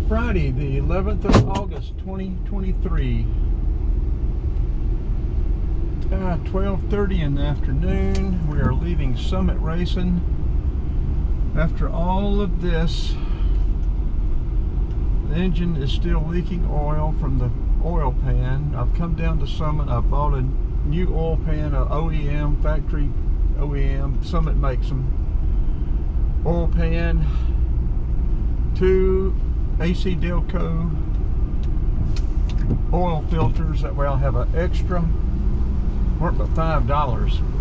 Friday, the 11th of August, 2023. 12:30 in the afternoon. We are leaving Summit Racing. After all of this, the engine is still leaking oil from the oil pan. I've come down to Summit. I bought a new oil pan, a OEM, factory OEM. Summit makes them. Oil pan, 2 AC Delco oil filters. That way I'll have an extra. Weren't but $5.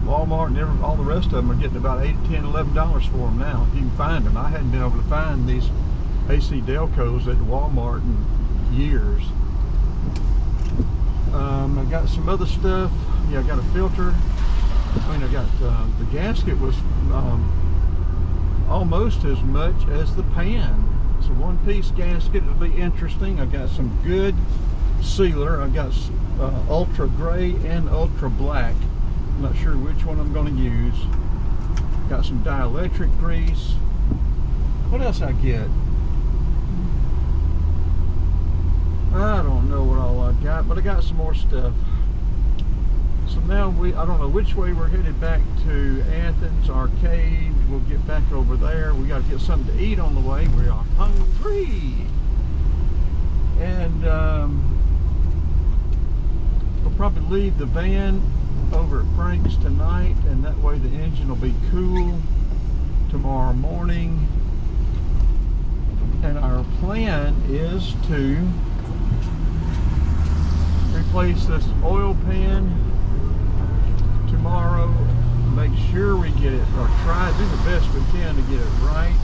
Walmart and all the rest of them are getting about $8, $10, $11 for them now. If you can find them. I hadn't been able to find these AC Delcos at Walmart in years. I got some other stuff. Yeah, I got a filter. I got the gasket was almost as much as the pan. It's a one-piece gasket. It'll be interesting. I got some good sealer. I got ultra gray and ultra black. I'm not sure which one I'm going to use. Got some dielectric grease. What else I get? I don't know what all I got, but I got some more stuff. So now I don't know which way we're headed back to Athens Arcade. We'll get back over there. We got to get something to eat on the way. We are hungry. And we'll probably leave the van over at Frank's tonight, and that way the engine will be cool tomorrow morning. And our plan is to replace this oil pan tomorrow, make sure we get it, or try to do the best we can to get it right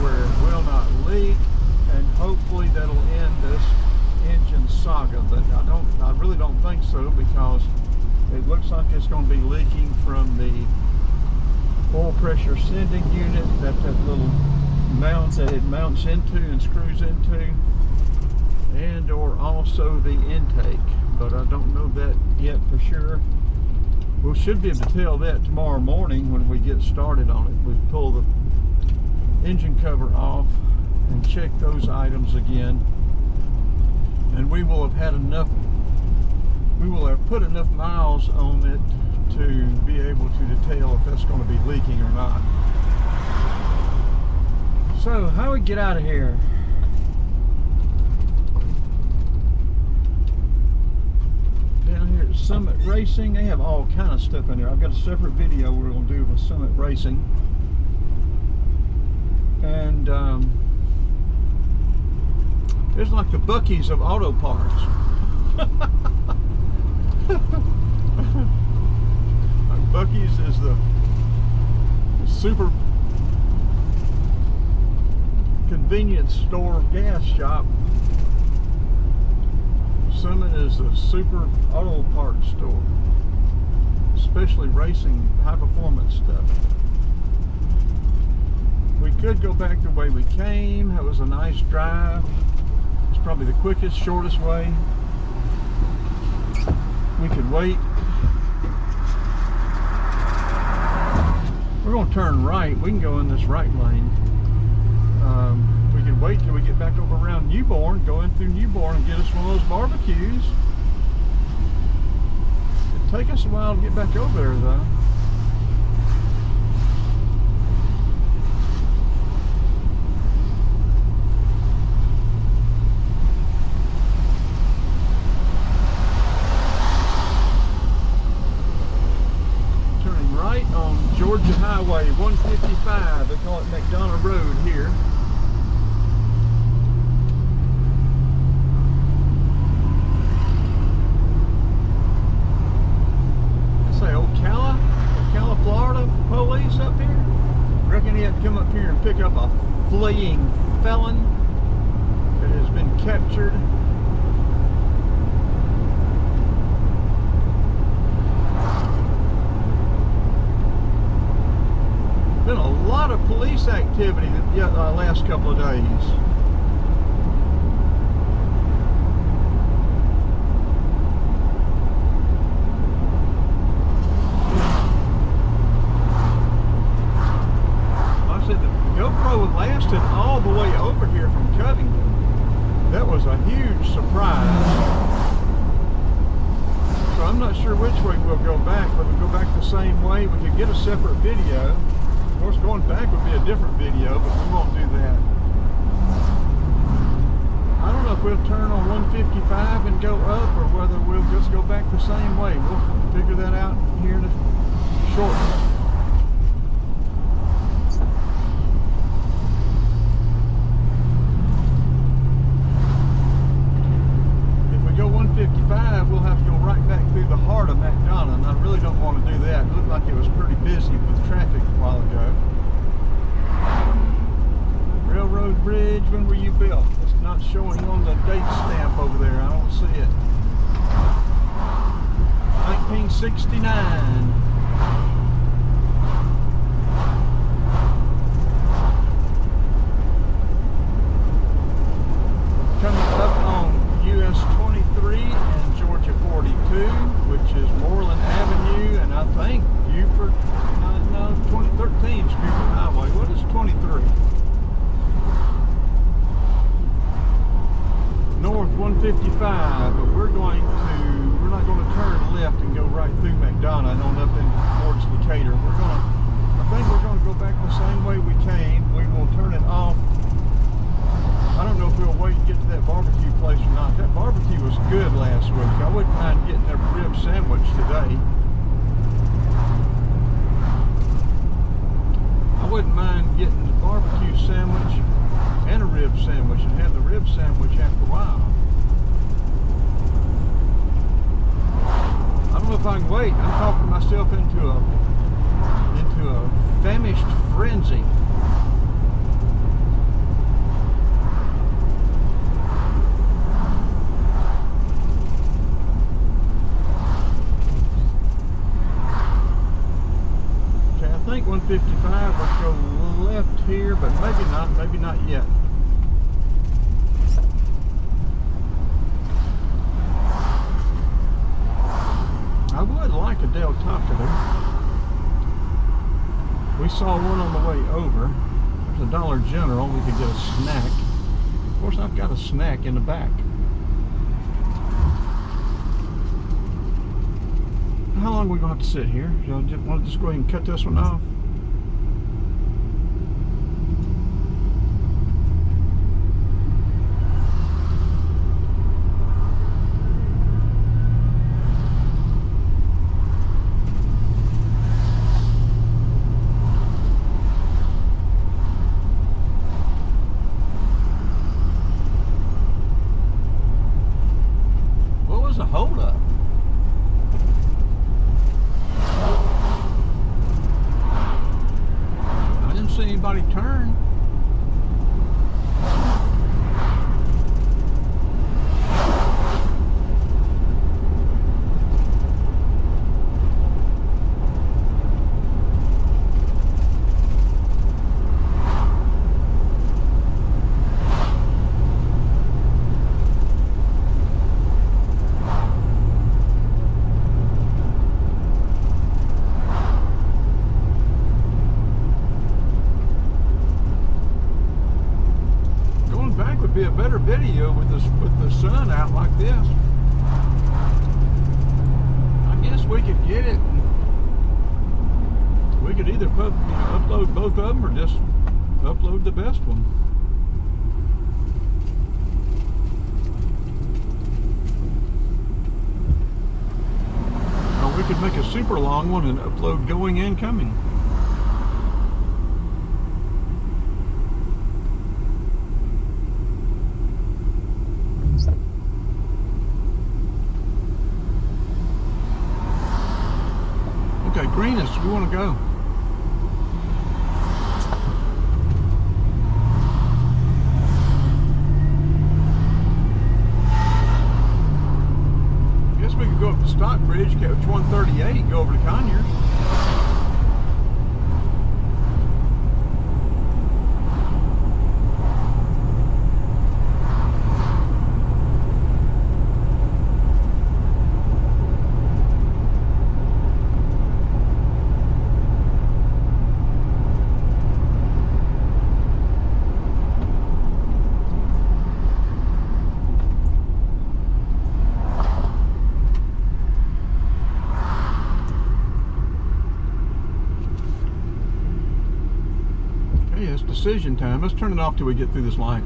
where it will not leak, and hopefully that'll end this engine saga. But I really don't think so, because it looks like it's going to be leaking from the oil pressure sending unit, that little mount that it mounts into and screws into, and or also the intake, but I don't know that yet for sure. We should be able to tell that tomorrow morning when we get started on it. We pull the engine cover off and check those items again, and we will have had enough, we will have put enough miles on it to be able to tell if that's going to be leaking or not. So how do we get out of here? Down here at Summit Racing, they have all kind of stuff in there. I've got a separate video we're going to do with Summit Racing. And there's like the Buc-ee's of auto parts. Like Buc-ee's is the super convenience store gas shop. Summit is a super auto parts store, especially racing high performance stuff. We could go back the way we came. It was a nice drive. It's probably the quickest, shortest way. We could wait. We're going to turn right. We can go in this right lane. We can wait till we get back over around Newborn, go in through Newborn and get us one of those barbecues. It'd take us a while to get back over there though. Turning right on Georgia Highway 155. They call it McDonough Road here. Florida police up here. Reckon he had to come up here and pick up a fleeing felon that has been captured. Been a lot of police activity the last couple of days. GoPro would lasted all the way over here from Covington. That was a huge surprise. So I'm not sure which way we'll go back, but we'll go back the same way. We could get a separate video. Of course, going back would be a different video, but we won't do that. I don't know if we'll turn on 155 and go up, or whether we'll just go back the same way. We'll figure that out here in a shortly. We'll have to go right back through the heart of McDonough, and I really don't want to do that. It looked like it was pretty busy with traffic a while ago. Railroad bridge, when were you built? It's not showing on the date stamp over there. I don't see it. 1969. Coming up on US 23 and Georgia 42, which is Moreland Avenue, and I think Buford, no, 2013 is Buford Highway. What is 23? North 155, but we're not going to turn left and go right through McDonough and on up in towards Decatur. I think we're going to go back the same way we came. We will turn it off. I don't know if we'll wait and get to that barbecue place or not. That barbecue was good last week. I wouldn't mind getting a rib sandwich today. I wouldn't mind getting the barbecue sandwich and a rib sandwich, and have the rib sandwich after a while. I don't know if I can wait. I'm talking myself into a famished frenzy. Okay, I think 155 will go left here, but maybe not yet. I would like a Del Taco. We saw one on the way over. There's a Dollar General. We could get a snack. Of course, I've got a snack in the back. How long are we going to have to sit here? You want to just go ahead and cut this one off? Anybody turn. Be a better video with the sun out like this. I guess we could get it. We could either upload both of them or just upload the best one. Or we could make a super long one and upload going and coming. Okay, greenest, we want to go. Guess we could go up to Stockbridge, catch 138, and go over to Conyers. it's decision time. Let's turn it off till we get through this light.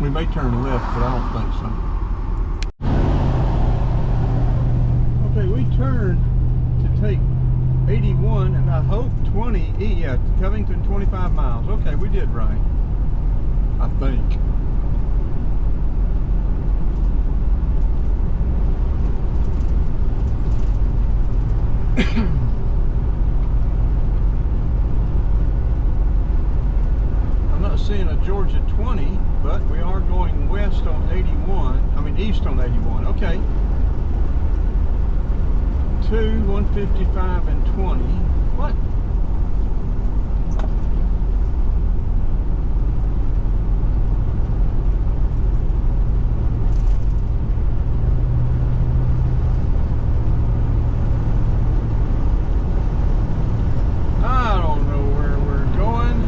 We may turn left, but I don't think so. Okay, we turned to take 81 and I hope 20, yeah, Covington 25 miles. Okay, we did right, I think. I'm not seeing a Georgia 20, but we are going west on 81. I mean east on 81. Okay. 2, 155 and 20. What? I don't know where we're going.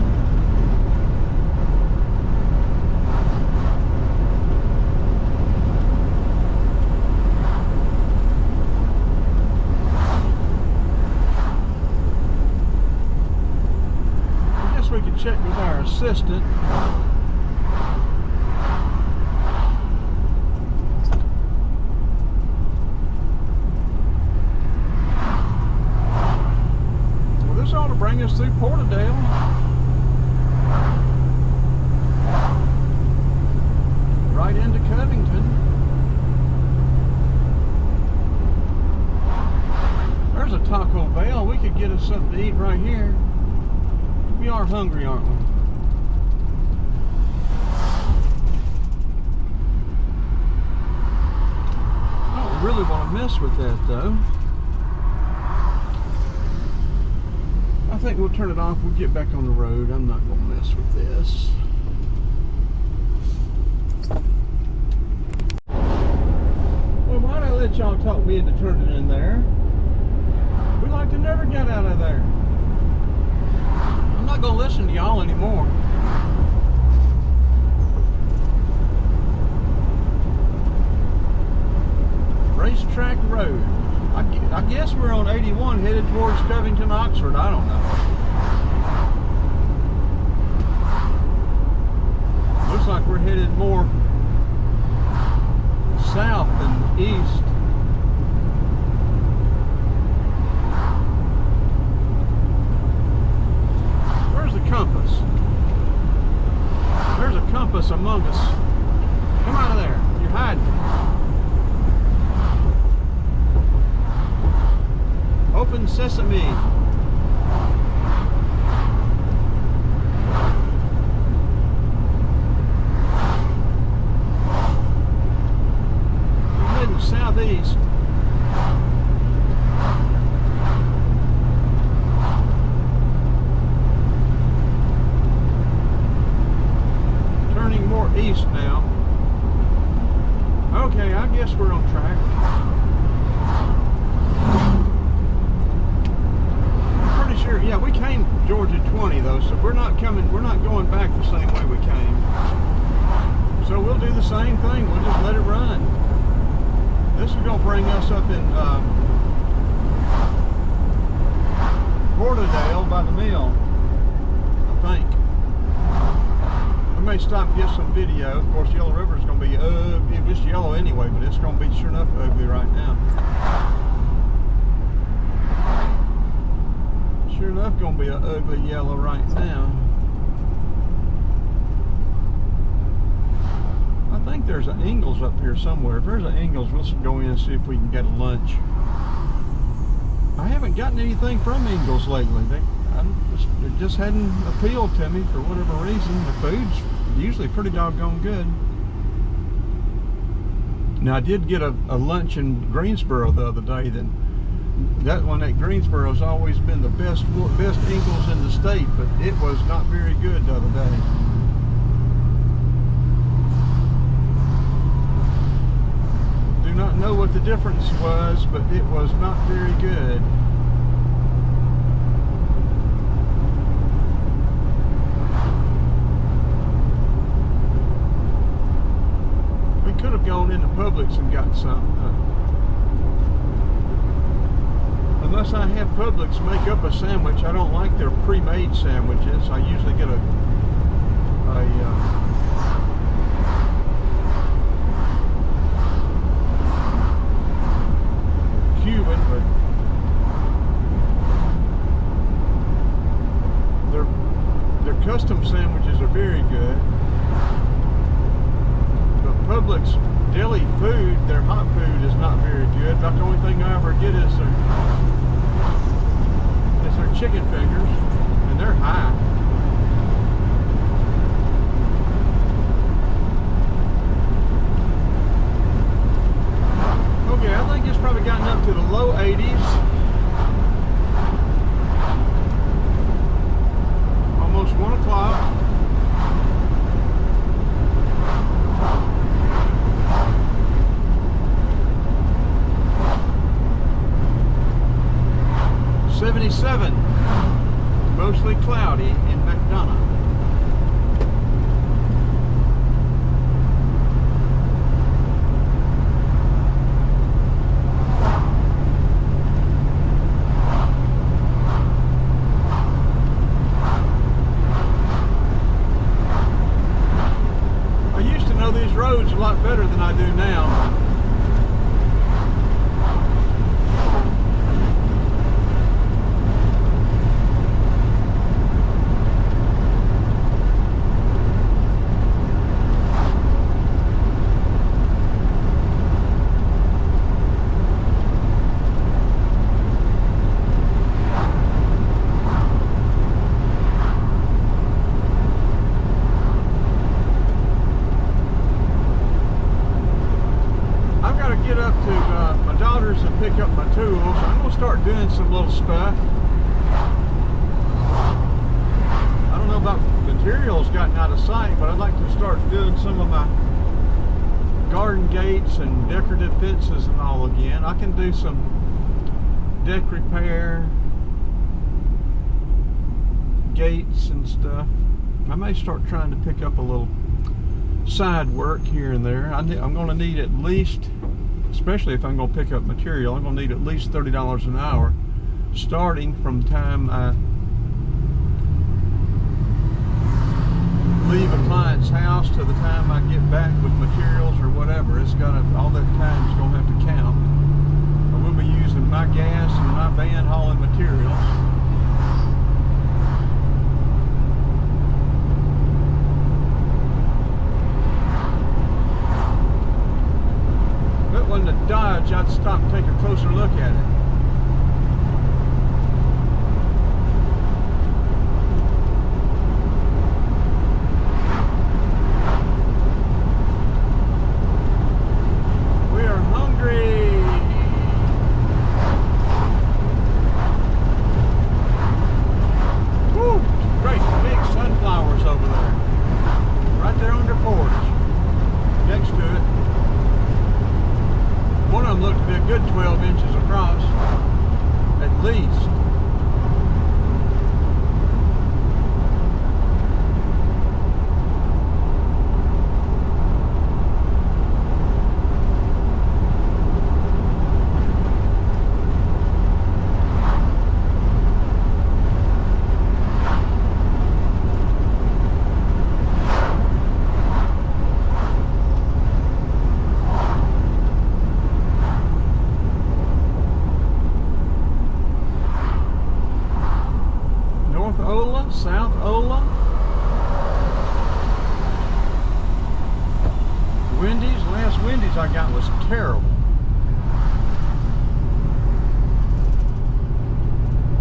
We could check with our assistant. Well, this ought to bring us through Porterdale. Right into Covington. There's a Taco Bell. We could get us something to eat right here. We are hungry, aren't we? I don't really want to mess with that, though. I think we'll turn it off. We'll get back on the road. I'm not going to mess with this. Well, why'd I let y'all talk me into turning in there? We like to never get out of there. I'm not going to listen to y'all anymore. Racetrack Road. I guess we're on 81 headed towards Covington, Oxford. I don't know. Looks like we're headed more south than east. Compass. There's a compass among us. Come out of there. You're hiding. Open sesame. We're heading southeast. East now. Okay, I guess we're on track. I'm pretty sure, yeah, we came Georgia 20 though, so we're not going back the same way we came. So we'll do the same thing, we'll just let it run. This is going to bring us up in Porterdale by the mill, I think. May stop and get some video. Of course, Yellow River is going to be ugly. It's yellow anyway, but it's going to be sure enough ugly right now. Sure enough, going to be an ugly yellow right now. I think there's an Ingles up here somewhere. If there's an Ingles, we'll go in and see if we can get a lunch. I haven't gotten anything from Ingles lately. They just hadn't appealed to me for whatever reason. The food's usually pretty doggone good. Now I did get a lunch in Greensboro the other day. That one at Greensboro's always been the best Ingles in the state, but it was not very good the other day. Do not know what the difference was, but it was not very good. Could have gone into Publix and got some. Unless I have Publix make up a sandwich. I don't like their pre-made sandwiches. I usually get a Cuban, but their custom sandwiches are very good. But Publix deli food, their hot food, is not very good. About the only thing I ever get is their chicken fingers, and they're high. Okay, I think it's probably gotten up to the low 80s. Almost 1 o'clock. '77, mostly cloudy in McDonough. I used to know these roads a lot better than I do now. Get up to my daughter's and pick up my tools. I'm going to start doing some little stuff. I don't know about materials gotten out of sight, but I'd like to start doing some of my garden gates and decorative fences and all again. I can do some deck repair, gates and stuff. I may start trying to pick up a little side work here and there. I'm going to need at least, especially if I'm going to pick up material, I'm going to need at least $30 an hour, starting from the time I leave a client's house to the time I get back with materials or whatever. It's got to, all that time is going to have to count. I will be using my gas and my van hauling materials. The Dodge, I'd stop and take a closer look at it. We are hungry. Woo! Great big sunflowers over there. Right there on their porch. Next to it. One of them looked to be a good 12 inches across, at least. South Ola. Wendy's, last Wendy's I got was terrible.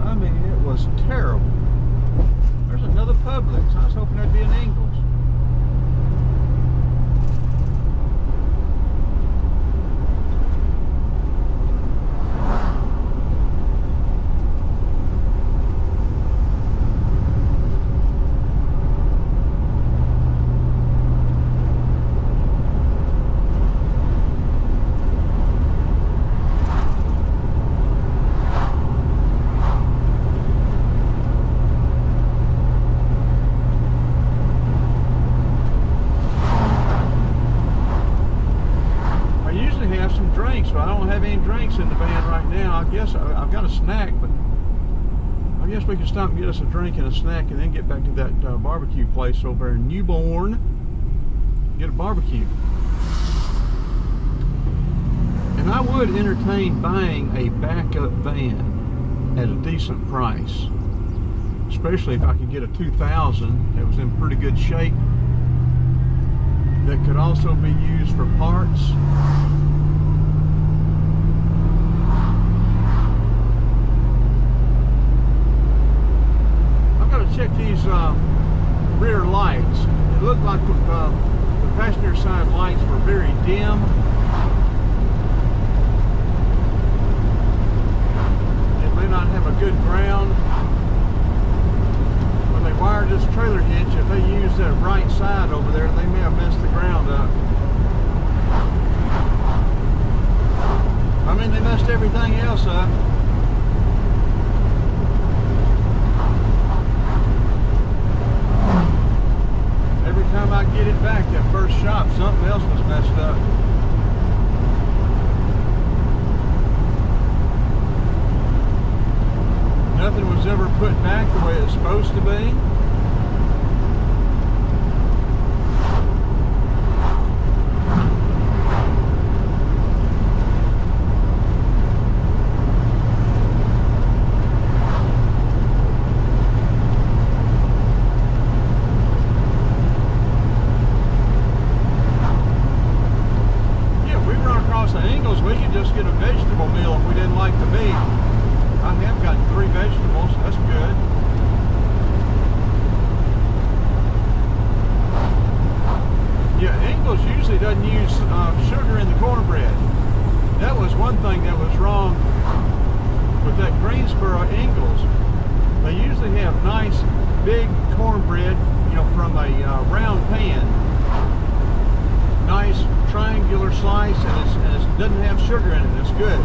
I mean, it was terrible. There's another Publix. I was hoping there'd be an Ingles. Drinks, but I don't have any drinks in the van right now. I guess I've got a snack, but I I guess we can stop and get us a drink and a snack and then get back to that barbecue place over in Newborn. Get a barbecue. And I would entertain buying a backup van at a decent price. Especially if I could get a 2000 that was in pretty good shape. That could also be used for parts. I've got to check these rear lights. It looked like the passenger side lights were very dim. It may not have a good ground. When they wired this trailer hitch, if they use that right side over there, they may have messed the ground up. I mean, they messed everything else up. Every time I get it back, that first shop, something else was messed up. Nothing was ever put back the way it's supposed to be. Doesn't use sugar in the cornbread. That was one thing that was wrong with that Greensboro Ingalls. They usually have nice big cornbread, you know, from a round pan. Nice triangular slice, and it doesn't have sugar in it. It's good.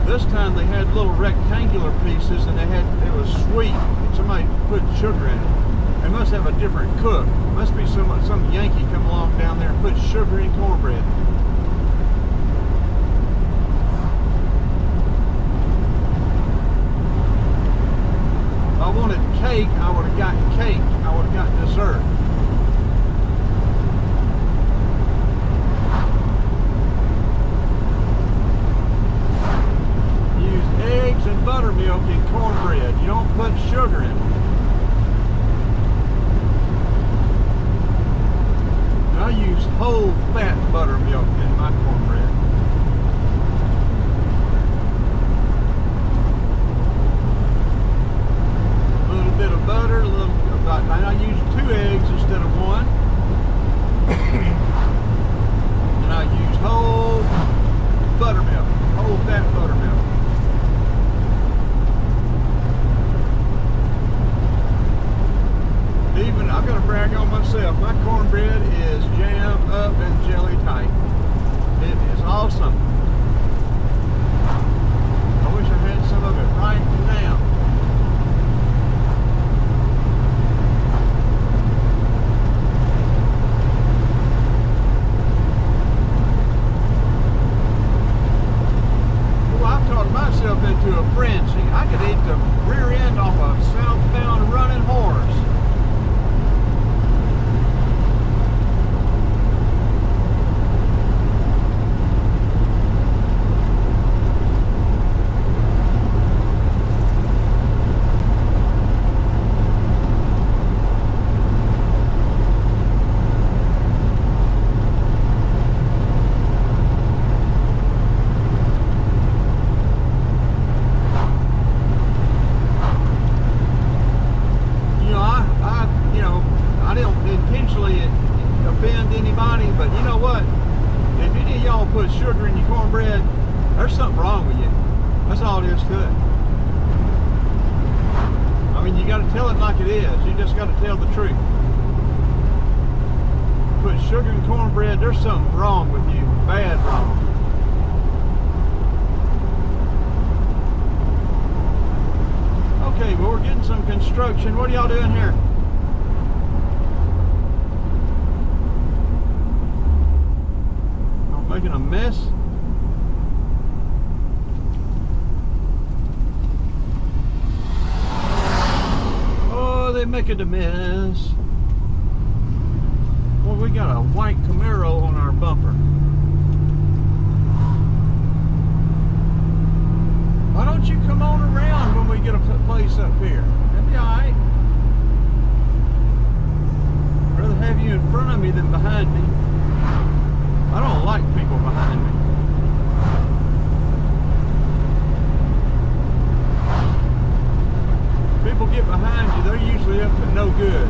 This time they had little rectangular pieces, and it was sweet. Somebody put sugar in it. They must have a different cook. Must be some Yankee come along down there and put sugar in cornbread. If I wanted cake, I would have gotten cake. I would have gotten dessert. Use eggs and buttermilk in cornbread. You don't put sugar in it. I use whole fat buttermilk in my cornbread. A little bit of butter, I use 2 eggs instead of 1. And I use whole buttermilk, whole fat buttermilk. Even, I'm going to brag on myself, my cornbread is jam up and jelly tight. It is awesome. I wish I had some of it right now. Well, I've talked myself into a frenzy. I could eat the rear end off a southbound running horse. Put sugar in your cornbread, there's something wrong with you. That's all it is to it. I mean, you got to tell it like it is. You just got to tell the truth. Put sugar in cornbread, there's something wrong with you. Bad wrong. Okay, well, we're getting some construction. What are y'all doing here? Making a mess. making a mess. Well, we got a white Camaro on our bumper. Why don't you come on around when we get a place up here? That'd be alright. I'd rather have you in front of me than behind me. I don't like people behind me. People get behind you, they're usually up to no good.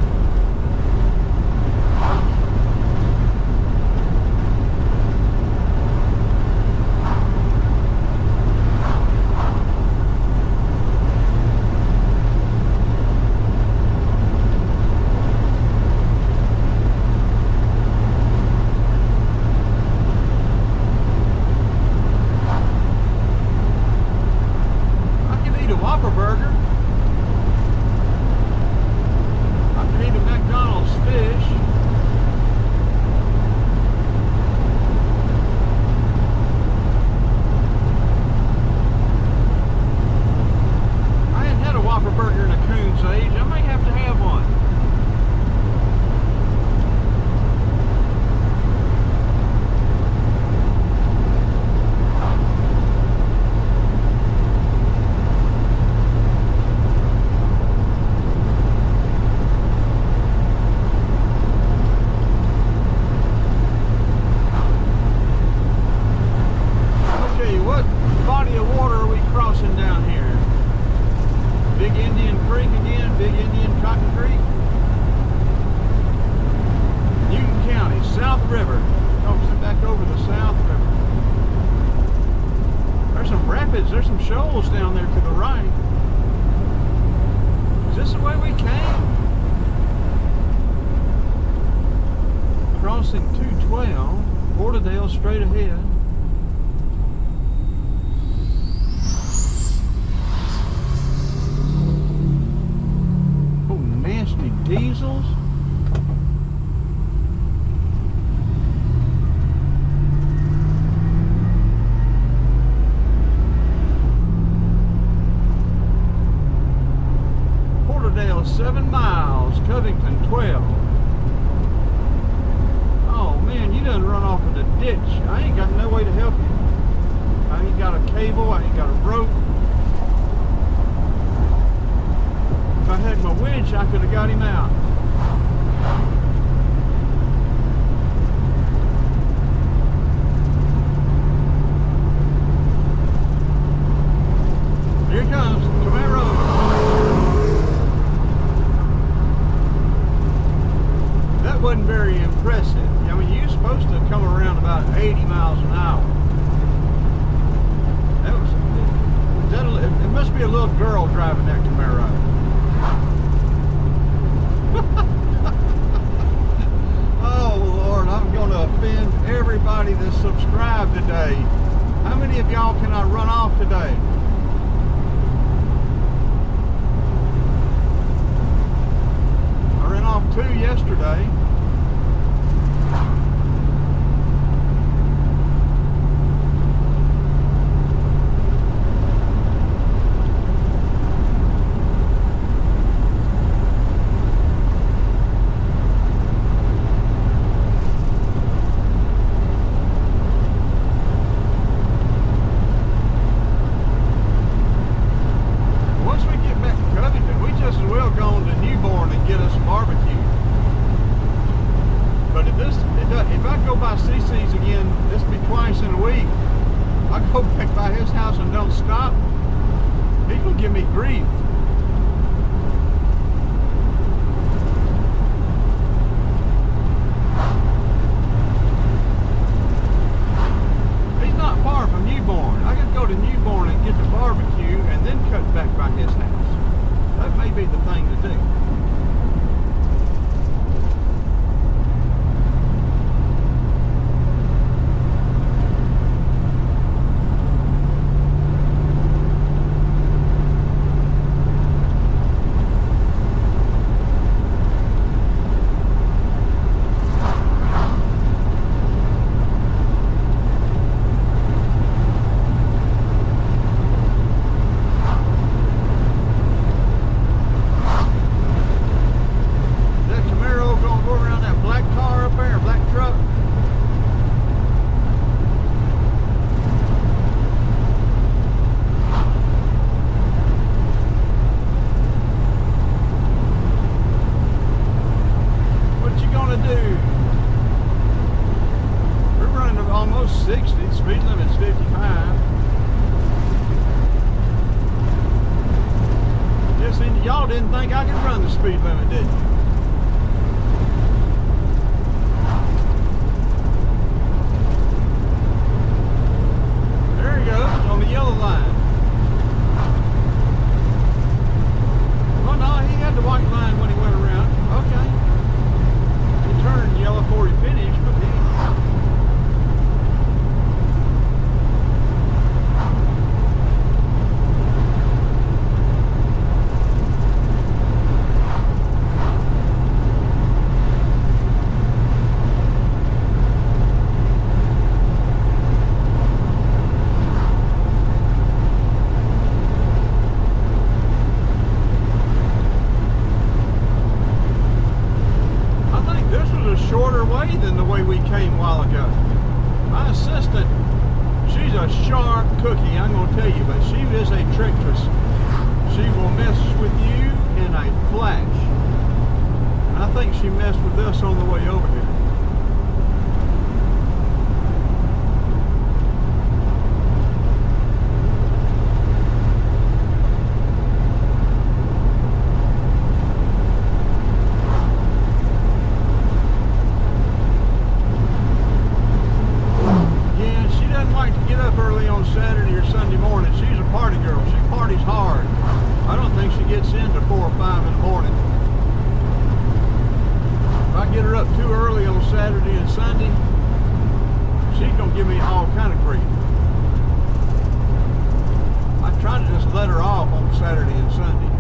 There's some shoals down there to the right. Is this the way we came? Crossing 212, Porterdale straight ahead. Oh, nasty diesels. Porterdale 7 miles, Covington 12. Oh man, you done run off in the ditch. I ain't got no way to help you. I ain't got a cable, I ain't got a rope. If I had my winch, I could have got him out. Here it comes, Camaro. That wasn't very impressive. I mean, you're supposed to come around about 80 miles an hour. That was, it must be a little girl driving that Camaro. Oh Lord, I'm going to offend everybody that's subscribed today. How many of y'all can I run off today? I ran off 2 yesterday. If I go by CC's again, this will be twice in a week. If I go back by his house and don't stop, he will give me grief. He's not far from Newborn. I can go to Newborn and get the barbecue and then cut back by his house. That may be the thing to do. y'all didn't think I could run the speed limit, did you? There he goes, on the yellow line. Well, no, he had the white line when he went around. Okay. He turned yellow before he finished, but he... shorter way than the way we came a while ago. My assistant, she's a sharp cookie, I'm going to tell you, but she is a trickstress. She will mess with you in a flash. I think she messed with us on the way over here. Early on Saturday or Sunday morning. She's a party girl. She parties hard. I don't think she gets in till 4 or 5 in the morning. If I get her up too early on Saturday and Sunday, she's gonna give me all kind of grief. I try to just let her off on Saturday and Sunday.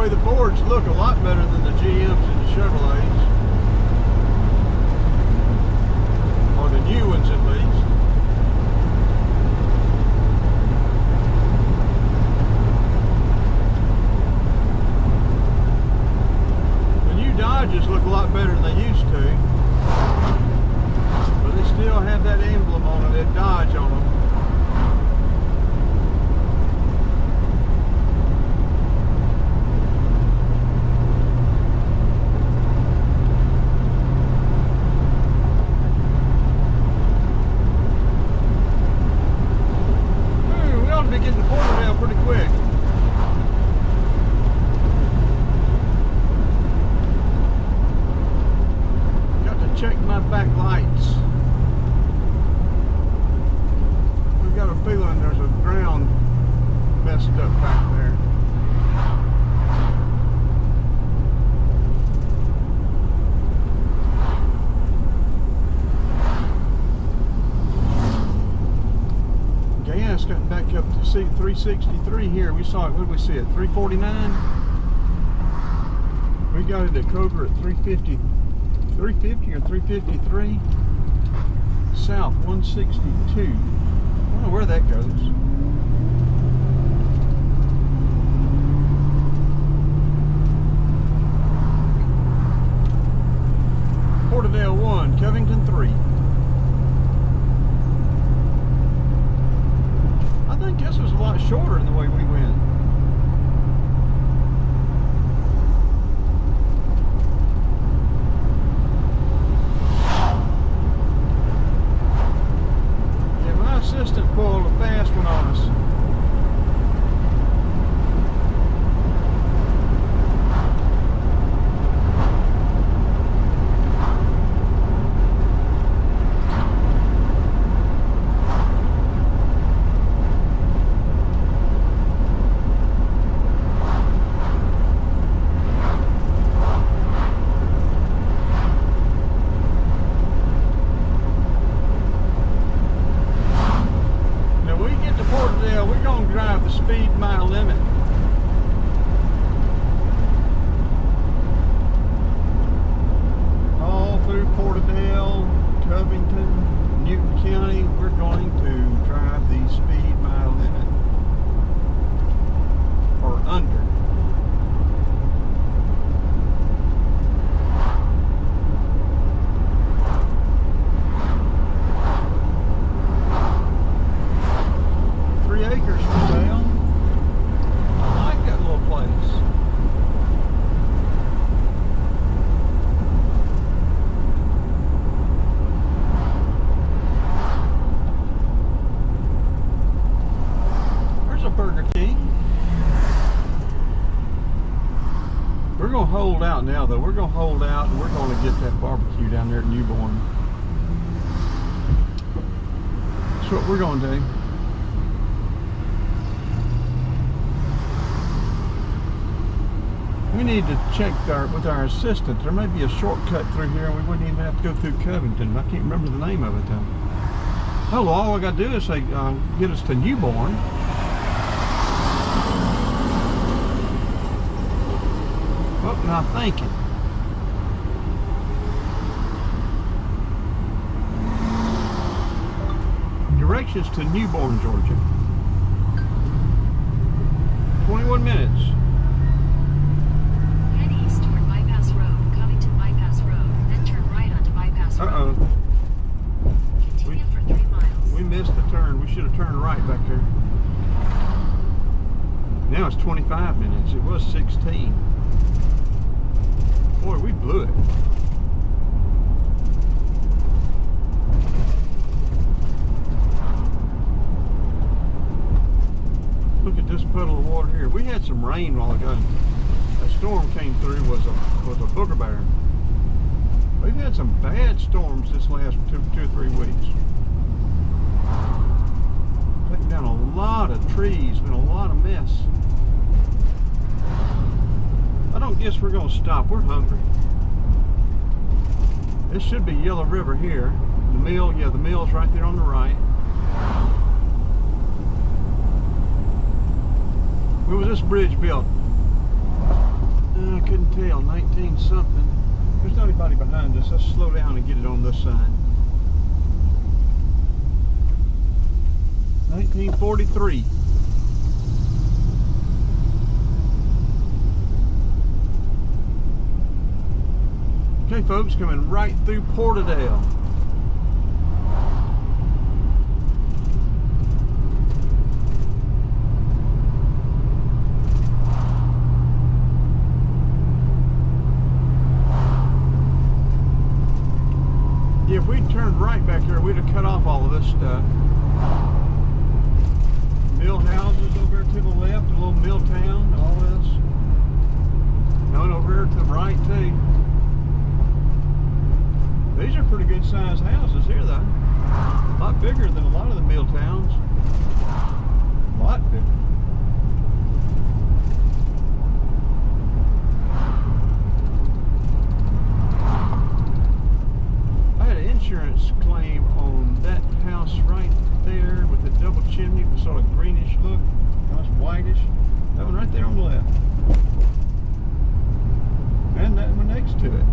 The Fords look a lot better than the GMs and the Chevrolets, or the new ones at least. The new Dodges look a lot better than they used to, but they still have that emblem on them, that Dodge on them. Getting to Porterdale pretty quick. Got to check my back lights. We've got a feeling there's a ground messed up back there. Gas got back up to see 363 here. We saw it, what did we see it? 349? We got it at Cobra at 350 or 353. South 162. I don't know where that goes. Porterdale 1, Covington 3. I think this was a lot shorter than the way we went. Yeah, my assistant pulled a fast one on us. out now, though. We're going to hold out, and we're going to get that barbecue down there at Newborn. That's what we're going to do. We need to check with our assistant. There may be a shortcut through here, and we wouldn't even have to go through Covington. I can't remember the name of it, though. Oh, well, all I got to do is say, get us to Newborn. Oh, now thinking. Directions to Newborn, Georgia. 21 minutes. Head east toward Bypass Road, Covington Bypass Road, then turn right onto Bypass Road. Uh-oh. Continue for 3 miles. We missed the turn. We should have turned right back there. Now it's 25 minutes. It was 16. Boy, we blew it. Look at this puddle of water here. We had some rain a while ago. A storm came through, was a booger bear. We've had some bad storms this last two or 3 weeks. Taking down a lot of trees, been a lot of mess. I don't guess we're going to stop. We're hungry. This should be Yellow River here. The mill, yeah, the mill's right there on the right. When was this bridge built? I couldn't tell. 19 something. There's not anybody behind us. Let's slow down and get it on this side. 1943. Okay, folks, coming right through Porterdale. Yeah, if we'd turned right back here, we'd have cut off all of this stuff. Mill houses over to the left, a little mill town, all this. Going over here to the right, too. These are pretty good sized houses here, though. A lot bigger than a lot of the mill towns. A lot bigger. I had an insurance claim on that house right there with the double chimney with sort of greenish look. Now it's whitish. That one right there on the left. And that one next to it.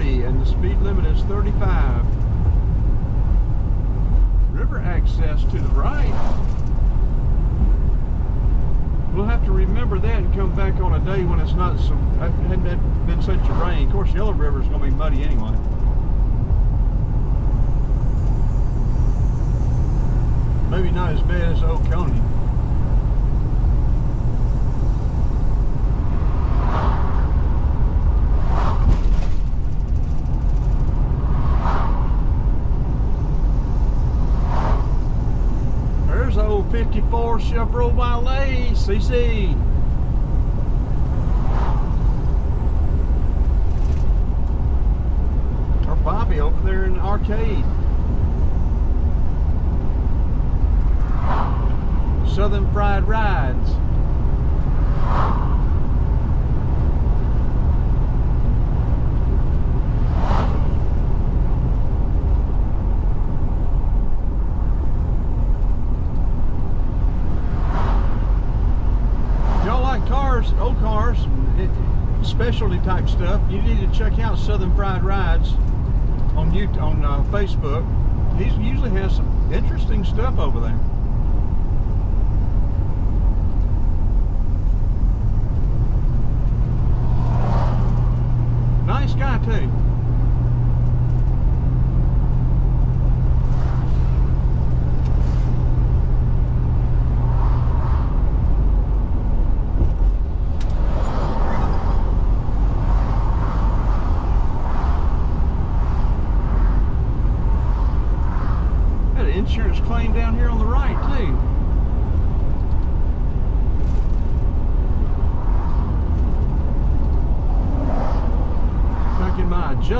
And the speed limit is 35. River access to the right. We'll have to remember that and come back on a day when it's not so, hadn't been such a rain. Of course, Yellow River is going to be muddy anyway. Maybe not as bad as Oconee. Old 54 Chevrolet CC. Or Bobby over there in the arcade. Southern Fried Rides. Old cars, specialty type stuff, you need to check out Southern Fried Rides on Facebook. He usually has some interesting stuff over there. Nice guy too.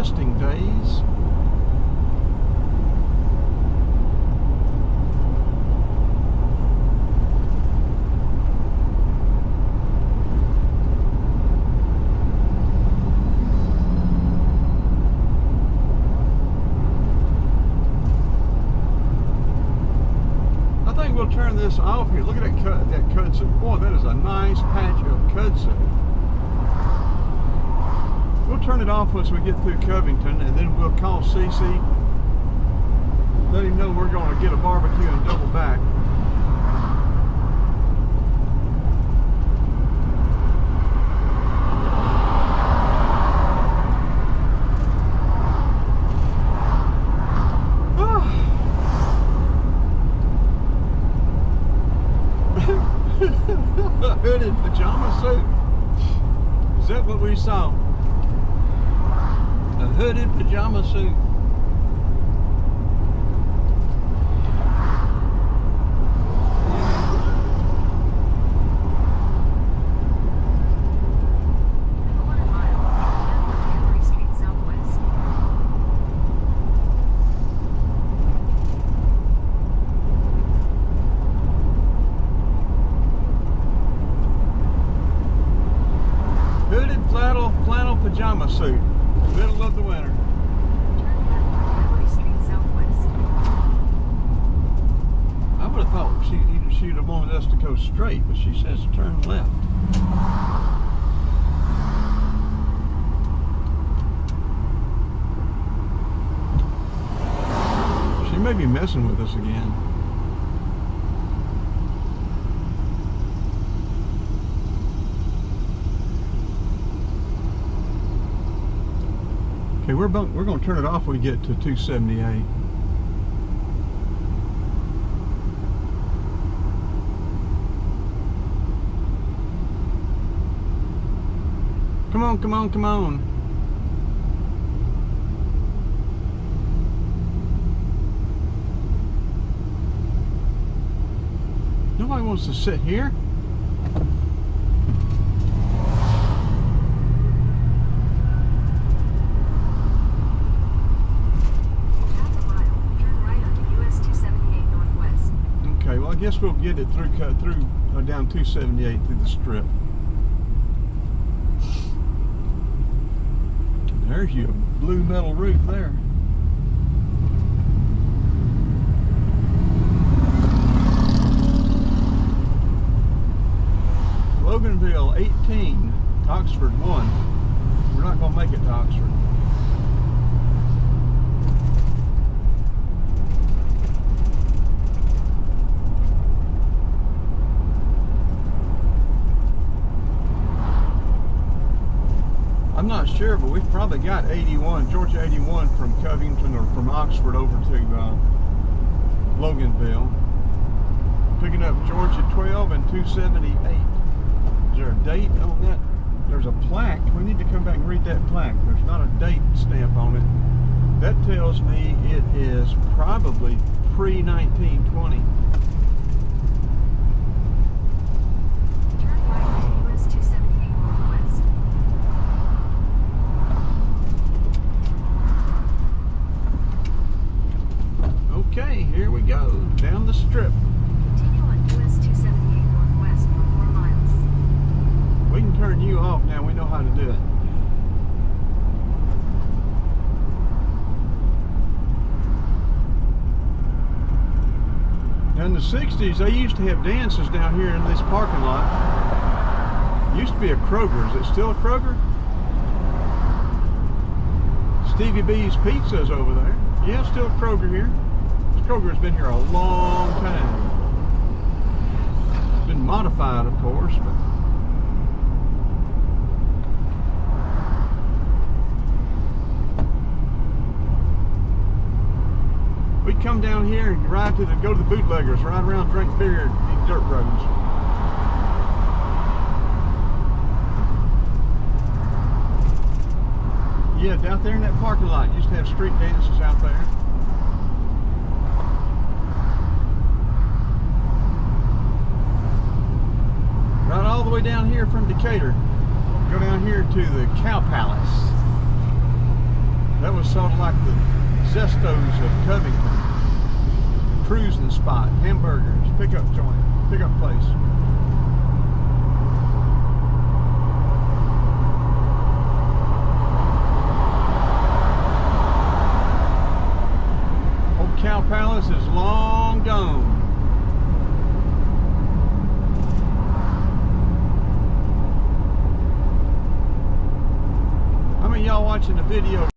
adjusting days. We'll turn this off here. Look at that kudzu. Boy, that is a nice patch of kudzu. We'll turn it off once we get through Covington, and then we'll call CC. Let him know we're going to get a barbecue and double back. A hooded pajama suit. Is that what we saw? A hooded pajama suit. Flannel pajama suit, middle of the winter. I would have thought she'd have wanted us to go straight, but she says turn left. She may be messing with us again. Okay, we're going to turn it off when we get to 278. Come on, come on, come on. Nobody wants to sit here. I guess we'll get it through down 278 through the strip. There's your blue metal roof there. Loganville 18, Oxford 1. We're not going to make it to Oxford. I'm not sure, but we've probably got 81, Georgia 81 from Covington or from Oxford over to Loganville. Picking up Georgia 12 and 278. Is there a date on that? There's a plaque. We need to come back and read that plaque. There's not a date stamp on it. That tells me it is probably pre-1920. Okay, here we go, down the strip. Continue on US 278 northwest for 4 miles. We can turn you off now, we know how to do it. Now in the 60s, they used to have dances down here in this parking lot. It used to be a Kroger. Is it still a Kroger? Stevie B's Pizza's over there. Yeah, still a Kroger here. Kroger's been here a long time. It's been modified, of course, but we come down here and ride to go to the bootleggers, ride around, drink beer, and eat dirt roads. Yeah, down there in that parking lot, used to have street dances out there. Right all the way down here from Decatur. Go down here to the Cow Palace. That was sort of like the Zestos of Covington. Cruising spot, hamburgers, pickup joint, pickup place. Old Cow Palace is long gone. How many of y'all watching the video